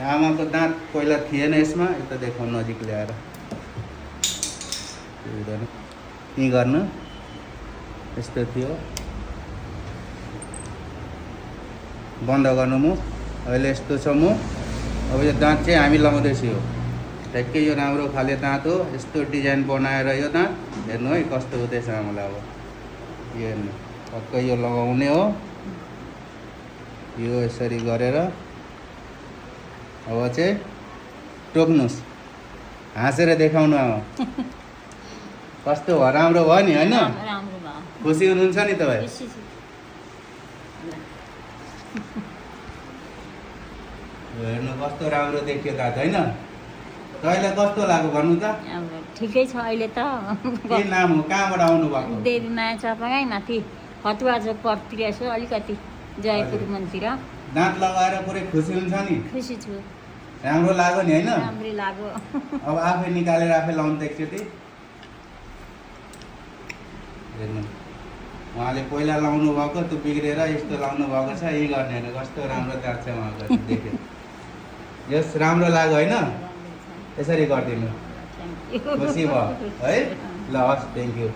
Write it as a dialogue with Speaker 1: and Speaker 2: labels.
Speaker 1: आमाको दाँत पहिला थिएन यसमा, यता देखाउँ नजिक ल्याएर। हुँदैन, यहीँ गर्नु, यस्तो थियो। बन्द गर्नु मुख। अहिले यस्तो छ मुख। अब यो दाँत चाहिँ हामी लाउँदैछु। यो ठ्याक्कै यो राम्रो खाले दाँत हो। यस्तो डिजाइन बनाएर यो दाँत हेर्नु है कस्तो हुँदैछ आमालाई। अब यो हेर्नु, पक्कै यो लगाउने हो। यो यसरी गरेर अब चाहिँ टोक्नुहोस्, हाँसेर देखाउनु आमा। कस्तो भयो, राम्रो भयो नि होइन?
Speaker 2: राम्रो भयो।
Speaker 1: खुसी हुनुहुन्छ नि तपाईँ?
Speaker 2: खुसी छु।
Speaker 1: हेर्नु कस्तो राम्रो देखियो दाँत होइन? तपाईँलाई कस्तो लाग्यो भन्नु त?
Speaker 2: अब ठिकै छ अहिले त।
Speaker 1: के नाम हो, कहाँबाट आउनु भएको?
Speaker 2: देवी माया चापागाई माथि फतुवा चोक पर्तिर यसो अलिकति जयपुर मन्दिर।
Speaker 1: दाँत लगाएर पुरै खुसी हुन्छ नि?
Speaker 2: खुसी छु।
Speaker 1: राम्रो लाग्यो नि होइन?
Speaker 2: राम्रै लाग्यो।
Speaker 1: अब आफै निकालेर आफै लाउनु त एकचोटि। हेर्नु, उहाँले पहिला लाउनु भएको त्यो बिग्रेर यस्तो लाउनु भएको छ। यही गर्ने होइन, कस्तो राम्रो दाँत छ उहाँको देख्यो। यस राम्रो लाग्यो होइन? यसरी गरिदिनु। खुसी भयो है? ल हस्, थ्याङ्क यू।